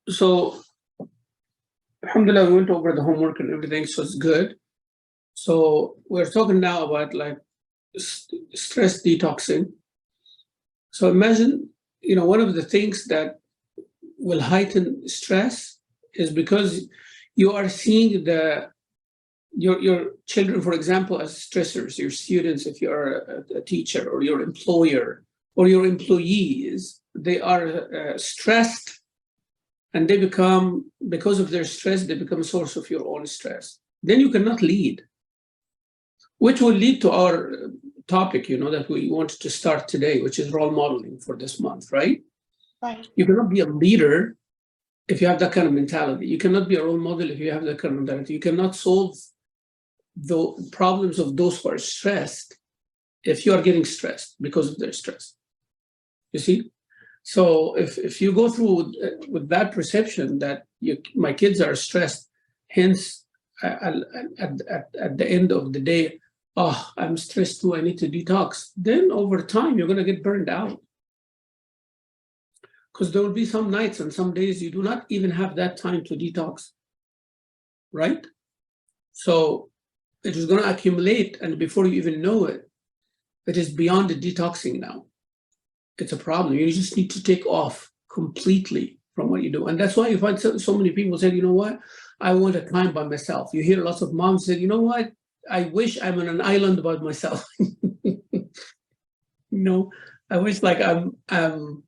So, alhamdulillah, we went over the homework and everything, so it's good. So we're talking now about like stress detoxing. So imagine, one of the things that will heighten stress is because you are seeing your children, for example, as stressors, your students, if you're a teacher, or your employer or your employees, they are stressed, and they become, because of their stress, they become a source of your own stress. Then you cannot lead, which will lead to our topic, that we wanted to start today, which is role modeling for this month, right? Right. You cannot be a leader if you have that kind of mentality. You cannot be a role model if you have that kind of mentality. You cannot solve the problems of those who are stressed if you are getting stressed because of their stress. You see? So if you go through with that perception that my kids are stressed, hence at the end of the day, oh, I'm stressed too, I need to detox, then over time you're going to get burned out. Because there will be some nights and some days you do not even have that time to detox, right? So it is going to accumulate, and before you even know it, it is beyond the detoxing now. It's a problem. You just need to take off completely from what you do. And that's why you find so many people say, you know what, I want a time by myself. You hear lots of moms say, you know what, I wish I'm on an island by myself. I wish like I'm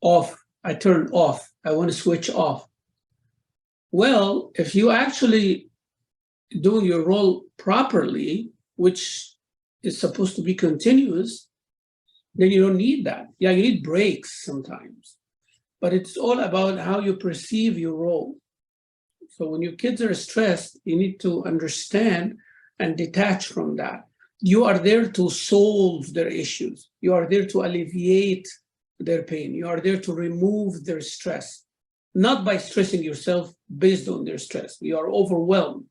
off. I turn off. I want to switch off. Well, if you actually doing your role properly, which is supposed to be continuous, then you don't need that. Yeah, you need breaks sometimes, but it's all about how you perceive your role. So when your kids are stressed, you need to understand and detach from that. You are there to solve their issues. You are there to alleviate their pain. You are there to remove their stress, not by stressing yourself based on their stress. You are overwhelmed.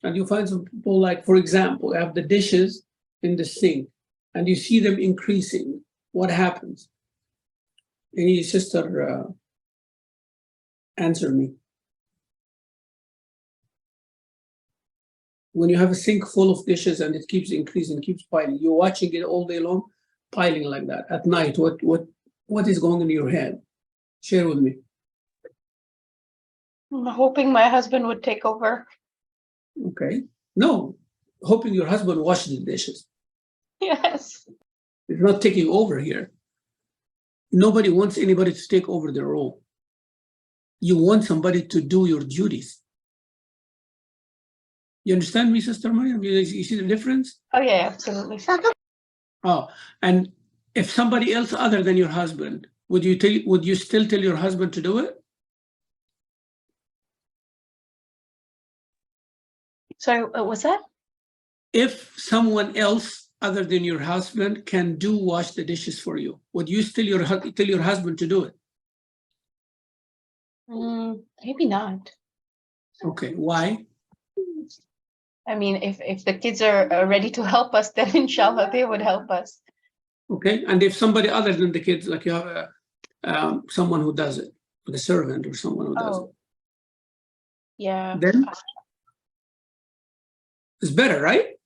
And you find some people, like, for example, have the dishes in the sink and you see them increasing. What happens? Any sister answer me. When you have a sink full of dishes and it keeps increasing, keeps piling, you're watching it all day long, piling like that. At night, what is going on in your head? Share with me. I'm hoping my husband would take over. Okay. No, hoping your husband washes the dishes. Yes. It's not taking over here. Nobody wants anybody to take over their role. You want somebody to do your duties. You understand me, Sister Mariam? You see the difference? Oh, yeah, absolutely. Oh, and if somebody else other than your husband, would you still tell your husband to do it? Sorry, what was that? If someone else other than your husband can wash the dishes for you, would you still tell your husband to do it? Maybe not. Okay, why? I mean, if the kids are ready to help us, then inshallah they would help us. Okay, and if somebody other than the kids, like you have someone who does it, like a servant or someone who does it. Yeah. Then it's better, right?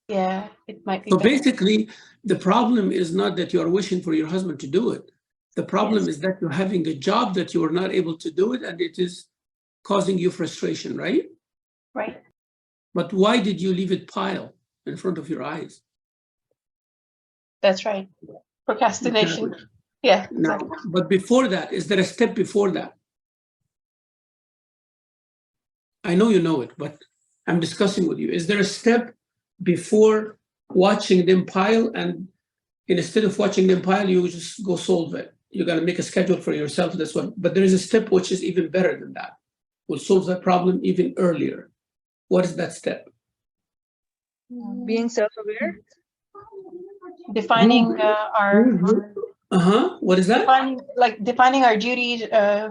Yeah, it might be So better. basically, the problem is not that you are wishing for your husband to do it. The problem is that you're having a job that you are not able to do it, and it is causing you frustration, right? Right. But why did you leave it pile in front of your eyes? That's right. Procrastination. Exactly. Yeah. Now, Exactly. but before that, is there a step before that? I know you know it, but I'm discussing with you. Is there a step before watching them pile, and instead of watching them pile, you just go solve it? You're going to make a schedule for yourself. That's what. But there is a step which is even better than that. Will solve that problem even earlier. What is that step? Being self-aware. Defining our. What is that? Defining our duties.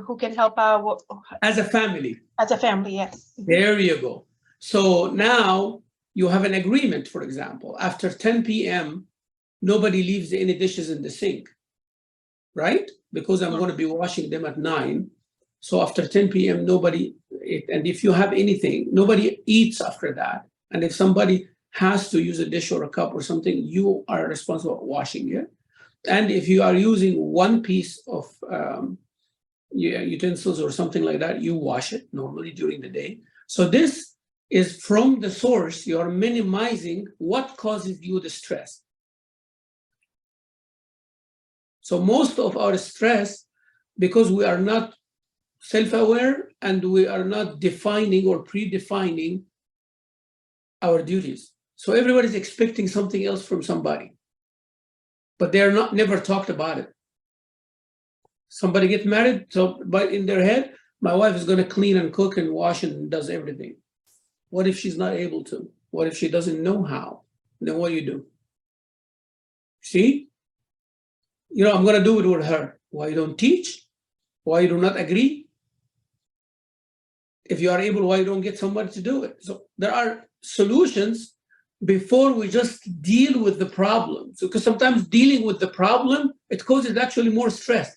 Who can help out? As a family. As a family, yes. There you go. So now you have an agreement, for example, after 10 p.m., nobody leaves any dishes in the sink, right? Because I'm going to be washing them at 9. So after 10 p.m., nobody, and if you have anything, nobody eats after that. And if somebody has to use a dish or a cup or something, you are responsible for washing it. And if you are using one piece of utensils or something like that, you wash it normally during the day. So this is from the source, you're minimizing what causes you the stress. So most of our stress, because we are not self-aware and we are not defining or predefining our duties. So everybody's expecting something else from somebody, but they're not never talked about it. Somebody gets married, so but in their head, my wife is going to clean and cook and wash and does everything. What if she's not able to? What if she doesn't know how? Then what do you do? See? You know, I'm going to do it with her. Why you don't teach? Why you do not agree? If you are able, why you don't get somebody to do it? So there are solutions before we just deal with the problem. So because sometimes dealing with the problem, it causes actually more stress.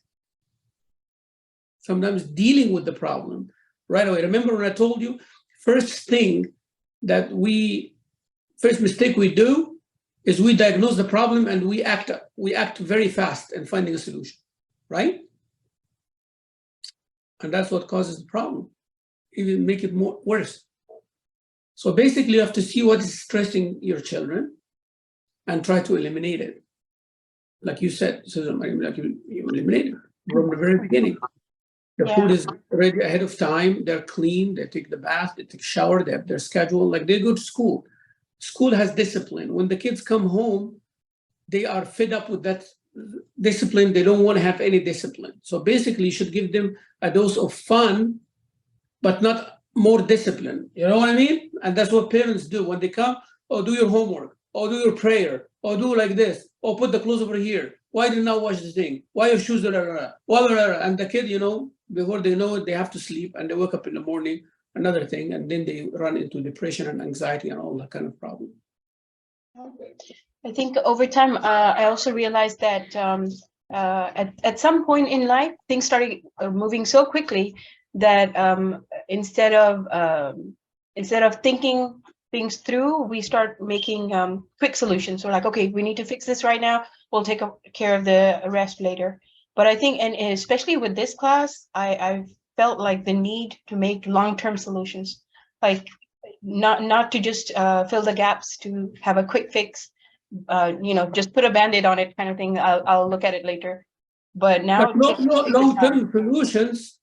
Sometimes dealing with the problem right away. Remember when I told you, first mistake we do is we diagnose the problem and we act very fast in finding a solution, right? And that's what causes the problem, even make it worse. So basically you have to see what is stressing your children and try to eliminate it. Like you said, like you eliminate it from the very beginning. The food is ready ahead of time, they're clean, they take the bath, they take a shower, they have their schedule, like they go to school. School has discipline. When the kids come home, they are fed up with that discipline. They don't want to have any discipline. So basically you should give them a dose of fun, but not more discipline. You know what I mean? And that's what parents do when they come. Oh, do your homework, or do your prayer, or do like this, or put the clothes over here. Why did not wash the thing? Why your shoes? And the kid, you know, before they know it, they have to sleep and they wake up in the morning, another thing, and then they run into depression and anxiety and all that kind of problem. I think over time, I also realized that at some point in life, things started moving so quickly that instead of thinking things through, we start making quick solutions. So like, okay, we need to fix this right now. We'll take care of the rest later. But I think, and especially with this class, I felt like the need to make long-term solutions, like not to just fill the gaps to have a quick fix, you know, just put a Band-Aid on it kind of thing. I'll look at it later. But now long-term solutions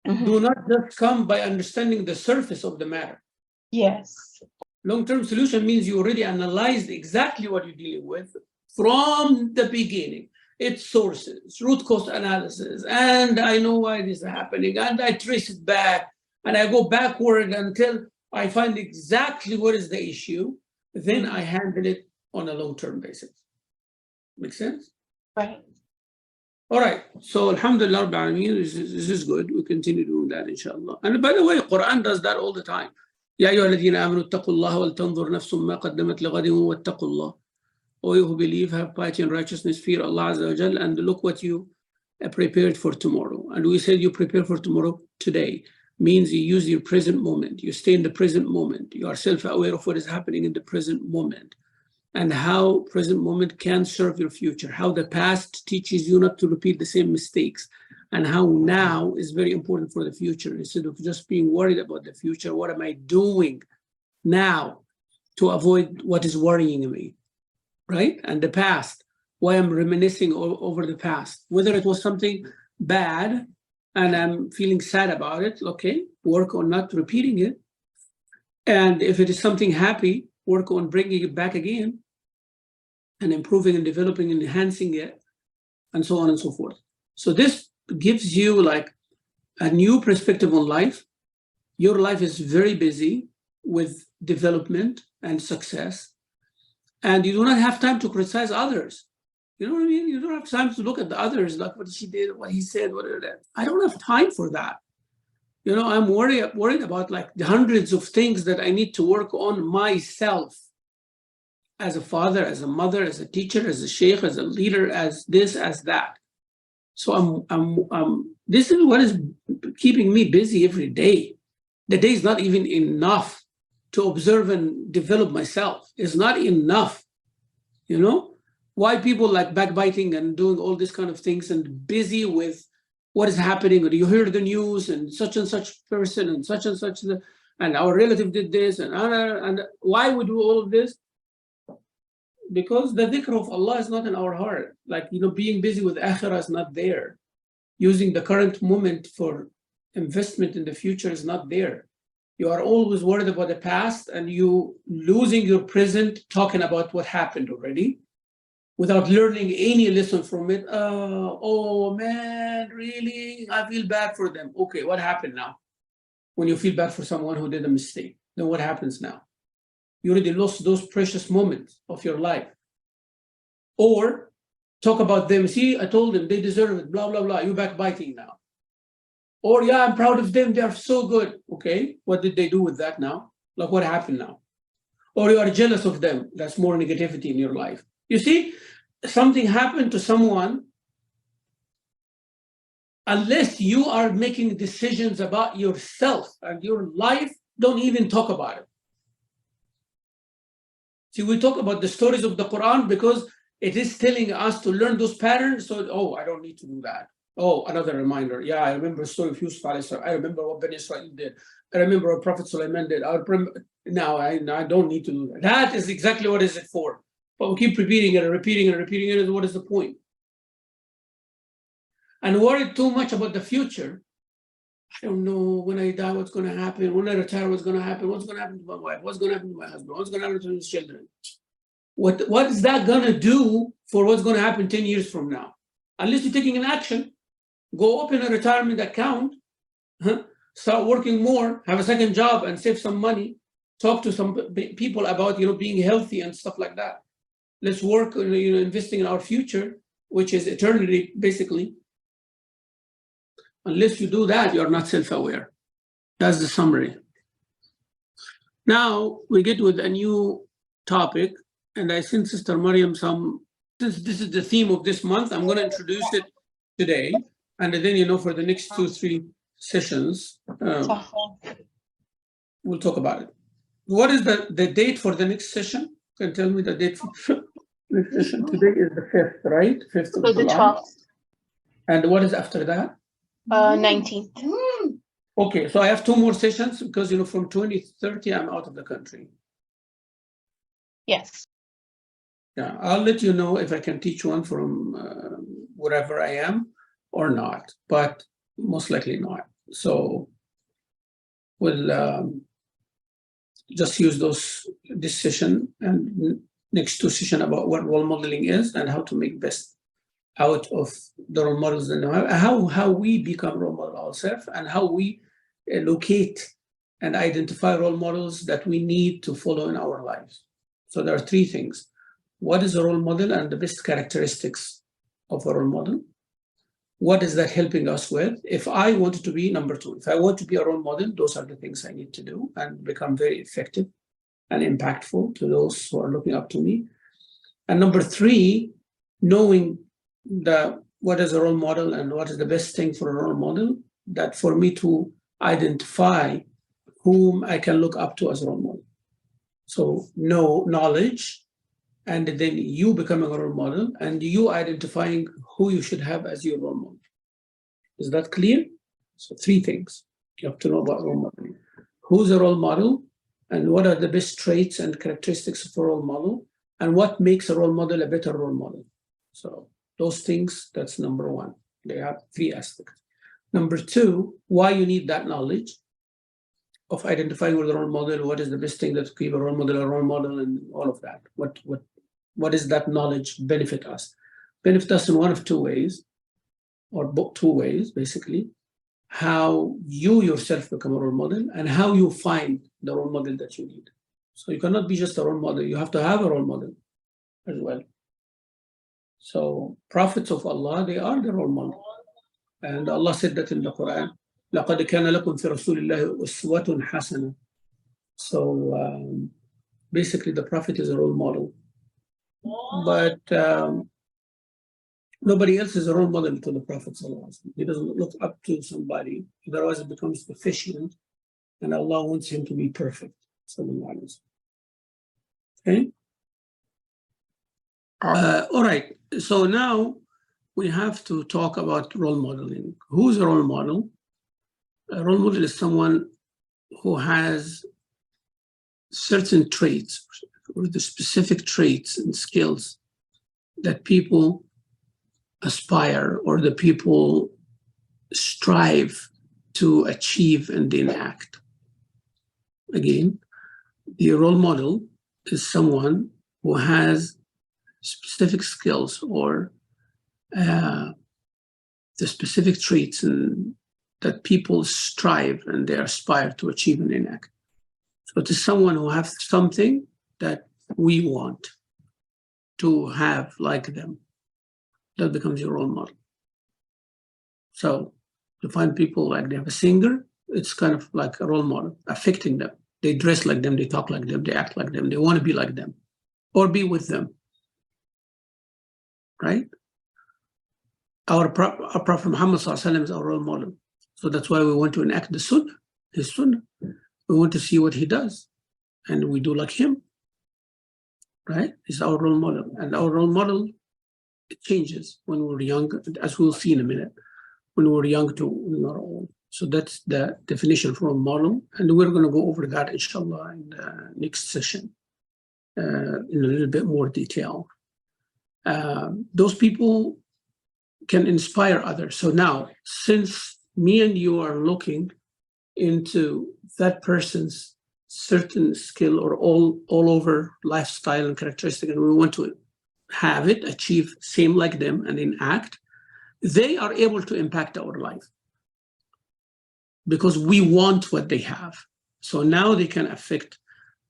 do not just come by understanding the surface of the matter. Yes. Long-term solution means you already analyzed exactly what you're dealing with from the beginning. Its sources, root cause analysis, and I know why this is happening, and I trace it back, and I go backward until I find exactly what is the issue. Then I handle it on a long-term basis. Make sense? Right. All right. So Alhamdulillah, this is good. We continue doing that, inshallah. And by the way, Quran does that all the time. يا أيها الذين آمنوا اتقوا الله ولتنظر نفس ما قدمت لغد واتقوا الله. All you who believe, have piety and righteousness, fear Allah Azza wa Jal, and look what you prepared for tomorrow. And we said you prepare for tomorrow today. Means you use your present moment. You stay in the present moment. You are self-aware of what is happening in the present moment and how present moment can serve your future, how the past teaches you not to repeat the same mistakes, and how now is very important for the future. Instead of just being worried about the future, what am I doing now to avoid what is worrying me? Right? And the past, why I'm reminiscing over the past, whether it was something bad and I'm feeling sad about it, okay, work on not repeating it. And if it is something happy, work on bringing it back again and improving and developing and enhancing it, and so on and so forth. So this gives you like a new perspective on life. Your life is very busy with development and success. And you do not have time to criticize others. You know what I mean? You don't have time to look at the others, like what she did, what he said, whatever. I don't have time for that. You know, I'm worried about like the hundreds of things that I need to work on myself as a father, as a mother, as a teacher, as a sheikh, as a leader, as this, as that. So this is what is keeping me busy every day. The day is not even enough to observe and develop myself. It's not enough, you know? Why people like backbiting and doing all these kind of things and busy with what is happening, or you hear the news and such person and such, and our relative did this, and why we do all of this? Because the dhikr of Allah is not in our heart. Like, you know, being busy with akhirah is not there. Using the current moment for investment in the future is not there. You are always worried about the past and you losing your present, talking about what happened already without learning any lesson from it. Oh man, really? I feel bad for them. Okay, what happened now? When you feel bad for someone who did a mistake, then what happens now? You already lost those precious moments of your life. Or talk about them. See, I told them they deserve it, blah, blah, blah. You backbiting now. Or, yeah, I'm proud of them. They are so good. Okay, what did they do with that now? Like, what happened now? Or you are jealous of them. That's more negativity in your life. You see, something happened to someone. Unless you are making decisions about yourself and your life, don't even talk about it. See, we talk about the stories of the Quran because it is telling us to learn those patterns. So, oh, I don't need to do that. Oh, another reminder. Yeah, I remember the story of Yusuf. I remember what Ben Israel did. I remember what Prophet Sulaiman did. Now I don't need to do that. That is exactly what is it for. But we keep repeating it and repeating it and repeating it. What is the point? And worried too much about the future. I don't know when I die, what's going to happen. When I retire, what's going to happen. What's going to happen to my wife? What's going to happen to my husband? What's going to happen to his children? What is that going to do for what's going to happen 10 years from now? Unless you're taking an action, go open a retirement account, start working more, have a second job and save some money, talk to some people about, you know, being healthy and stuff like that. Let's work on, you know, investing in our future, which is eternity, basically. Unless you do that, you're not self-aware. That's the summary. Now we get with a new topic, and I sent Sister Mariam since this is the theme of this month, I'm going to introduce it today, and then, you know, for the next 2-3 sessions, we'll talk about it. What is the date for the next session? Can you tell me the date for next session? Today is the 5th, right? 5th of July. 12th. And what is after that? 19th. Okay, so I have 2 more sessions because, you know, from 2030, I'm out of the country. Yes. Yeah, I'll let you know if I can teach one from wherever I am or not, but most likely not. So we'll just use this session and next 2 sessions about what role modeling is and how to make best out of the role models and how we become role model ourselves and how we locate and identify role models that we need to follow in our lives. So there are 3 things. What is a role model and the best characteristics of a role model? What is that helping us with? If I wanted to be, number 2, if I want to be a role model, those are the things I need to do and become very effective and impactful to those who are looking up to me. And number 3, knowing what is a role model and what is the best thing for a role model, that for me to identify whom I can look up to as a role model. So knowledge, and then you becoming a role model and you identifying who you should have as your role model. Is that clear? So 3 things you have to know about role modeling. Who's a role model and what are the best traits and characteristics of a role model and what makes a role model a better role model. So those things, that's number 1. They have 3 aspects. Number 2, why you need that knowledge of identifying with a role model, what is the best thing that keep a role model and all of that. What is that knowledge benefit us? Benefit us in one of 2 ways, or 2 ways, basically. How you yourself become a role model and how you find the role model that you need. So you cannot be just a role model, you have to have a role model as well. So prophets of Allah, they are the role model. And Allah said that in the Quran, لَقَدْ كَانَ لَكُمْ فِي رَسُولِ اللَّهِ أُسْوَةٌ حَسَنَةٌ. So basically the Prophet is a role model. But Nobody else is a role model to the Prophet ﷺ. He doesn't look up to somebody, otherwise it becomes deficient, and Allah wants him to be perfect. Okay? All right, so now we have to talk about role modeling. Who's a role model? A role model is someone who has certain traits, or the specific traits and skills that people aspire or the people strive to achieve and enact. Again, the role model is someone who has specific skills or the specific traits that people strive and they aspire to achieve and enact. So it is someone who has something that we want to have like them. That becomes your role model. So to find people like they have a singer, it's kind of like a role model, affecting them. They dress like them, they talk like them, they act like them, they want to be like them or be with them, right? Our Prophet Muhammad ﷺ is our role model. So that's why we want to enact the sunnah, his sunnah. We want to see what he does and we do like him, right? He's our role model, and our role model, it changes when we're young, as we'll see in a minute, when we're young to when we're old. So that's the definition of role model, and we're going to go over that inshallah in the next session in a little bit more detail. Those people can inspire others. So now, since me and you are looking into that person's certain skill or all over lifestyle and characteristic, and we want to have it, achieve same like them and enact, they are able to impact our life because we want what they have. So now they can affect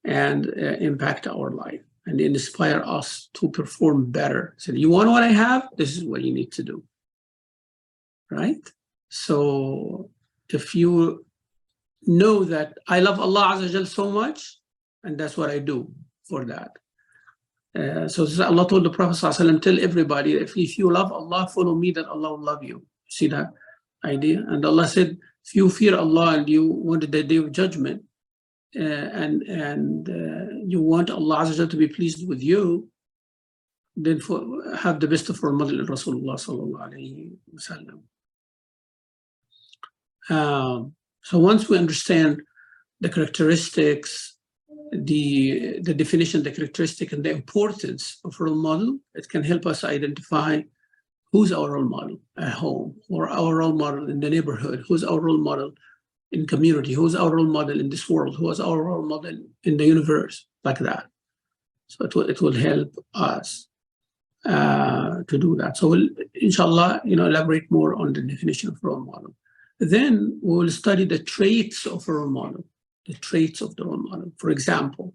and impact our life and inspire us to perform better. So you want what I have? This is what you need to do, right? So if you know that I love Allah Azza wa Jal so much, and that's what I do for that. So Allah told the Prophet ﷺ, tell everybody, if you love Allah, follow me, that Allah will love you. See that idea? And Allah said, if you fear Allah and you want the day of judgment, and you want Allah Azza wa Jal to be pleased with you, then have the best of role model in Rasulullah sallallahu alayhi wa sallam. So once we understand the characteristics, the definition, the characteristic, and the importance of role model, it can help us identify who's our role model at home, or our role model in the neighborhood, who's our role model in community, who's our role model in this world, who is our role model in the universe, like that. So it will help us to do that. So we'll, inshallah, elaborate more on the definition of role model. Then we will study the traits of a role model, the traits of the role model. For example,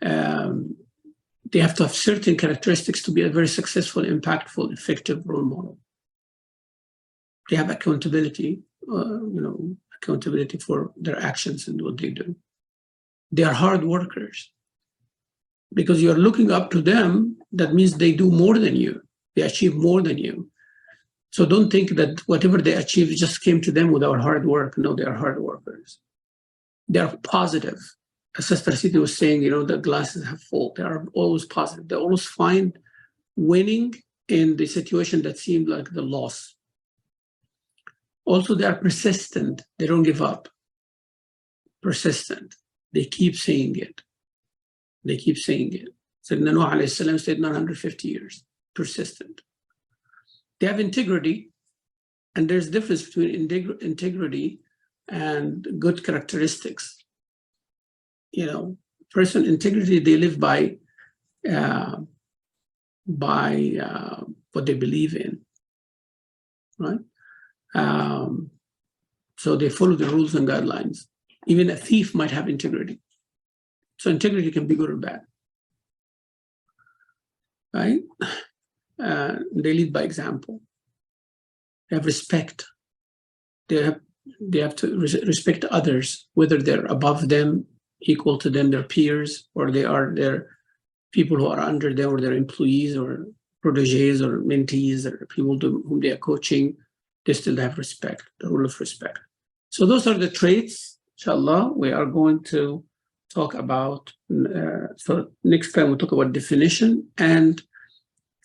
they have to have certain characteristics to be a very successful, impactful, effective role model. They have accountability, accountability for their actions and what they do. They are hard workers. Because you're looking up to them, that means they do more than you. They achieve more than you. So don't think that whatever they achieve just came to them without hard work. No, they are hard workers. They are positive. As Sister Siti was saying, the glasses have full. They are always positive. They always find winning in the situation that seemed like the loss. Also, they are persistent. They don't give up. Persistent. They keep saying it. They keep saying it. Sayyidina Nuh alayhi salam stayed 950 years. Persistent. They have integrity, and there's a difference between integrity and good characteristics. Person integrity, they live by what they believe in, right? So they follow the rules and guidelines. Even a thief might have integrity. So integrity can be good or bad, right? They lead by example. They have respect. They have to respect others, whether they're above them, equal to them, their peers, or they are their people who are under them, or their employees, or proteges or mentees or people whom they are coaching, they still have respect, the rule of respect. So those are the traits, inshallah, we are going to talk about. So next time we'll talk about definition and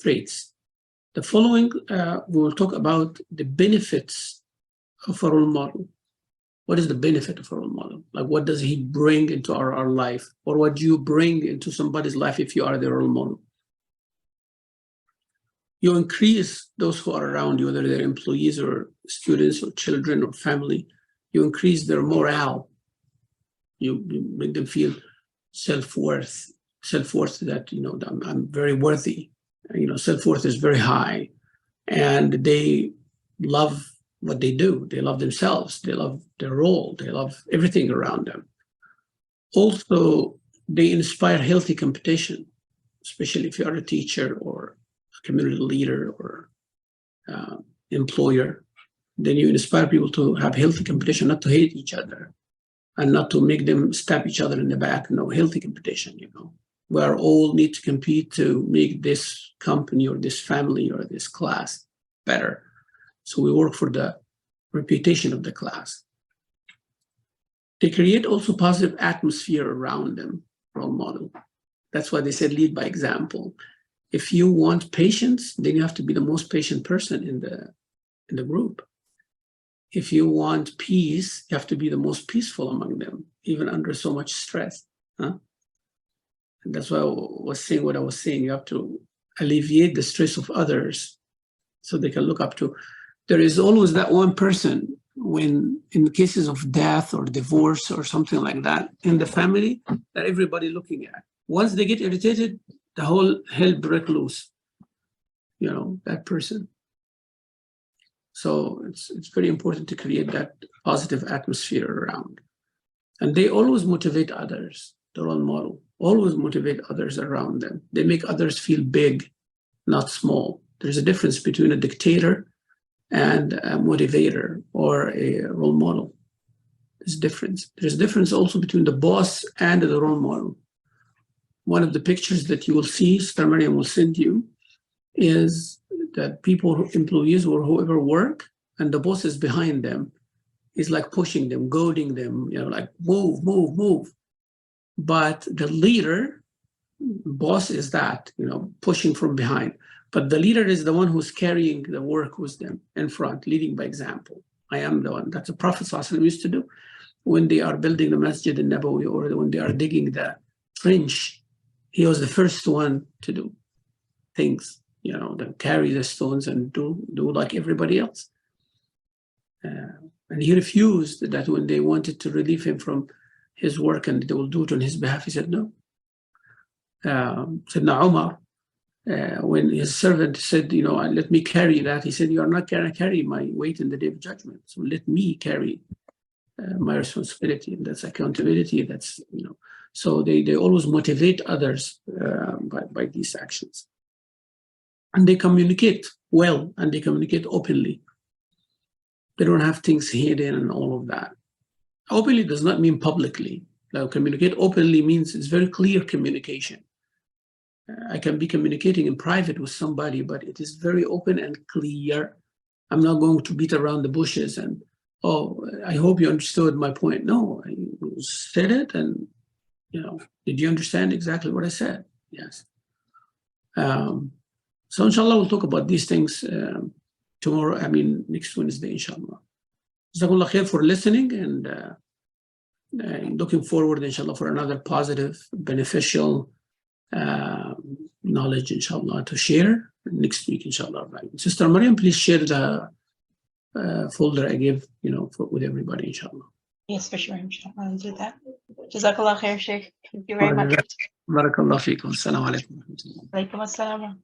traits. The following, we will talk about the benefits of a role model. What is the benefit of a role model? Like, what does he bring into our life? Or what do you bring into somebody's life if you are the role model? You increase those who are around you, whether they're employees or students or children or family, you increase their morale. You make them feel self-worth that, you know, I'm very worthy. You know, self-worth is very high, and they love what they do. They love themselves. They love their role. They love everything around them. Also, they inspire healthy competition, especially if you are a teacher or a community leader or employer. Then you inspire people to have healthy competition, not to hate each other and not to make them stab each other in the back. No, healthy competition, you know. We are all need to compete to make this company or this family or this class better. So we work for the reputation of the class. They create also positive atmosphere around them, role model. That's why they said lead by example. If you want patience, then you have to be the most patient person in the group. If you want peace, you have to be the most peaceful among them, even under so much stress. Huh? And that's why I was saying what I was saying. You have to alleviate the stress of others so they can look up to. There is always that one person when in cases of death or divorce or something like that in the family that everybody looking at. Once they get irritated, the whole hell breaks loose, you know, that person. So it's very important to create that positive atmosphere around. And they always motivate others, the role model, always motivate others around them. They make others feel big, not small. There's a difference between a dictator and a motivator or a role model. There's a difference. There's a difference also between the boss and the role model. One of the pictures that you will see, Sister Mariam will send you, is that people, employees or whoever work, and the boss is behind them, is like pushing them, goading them, you know, like move, move, move. But the leader, boss is that, you know, pushing from behind. But the leader is the one who's carrying the work with them in front, leading by example. I am the one. That's what Prophet ﷺ used to do when they are building the Masjid al-Nabawi or when they are digging the trench. He was the first one to do things, you know, that carry the stones and do like everybody else. And he refused that when they wanted to relieve him from his work and they will do it on his behalf. He said no. Sayyidina Umar, when his servant said, you know, let me carry that, he said, you are not going to carry my weight in the day of judgment. So let me carry my responsibility. And that's accountability. That's, you know, so they always motivate others by these actions. And they communicate well and they communicate openly. They don't have things hidden and all of that. Openly does not mean publicly. Now, communicate openly means it's very clear communication. I can be communicating in private with somebody, but it is very open and clear. I'm not going to beat around the bushes and, oh, I hope you understood my point. No, I said it and, you know, did you understand exactly what I said? Yes. So inshallah, we'll talk about these things tomorrow, next Wednesday, inshallah. Jazakumullah khair for listening and looking forward, inshallah, for another positive, beneficial knowledge, inshallah, to share next week, inshallah. Sister Mariam, please share the folder I gave, you know, with everybody, inshallah. Yes, for sure, inshallah. I'll do that. Jazakallah khair, Sheikh. Thank you very much. Barakallah feekum. Assalamu alaikum. Alaikum assalam.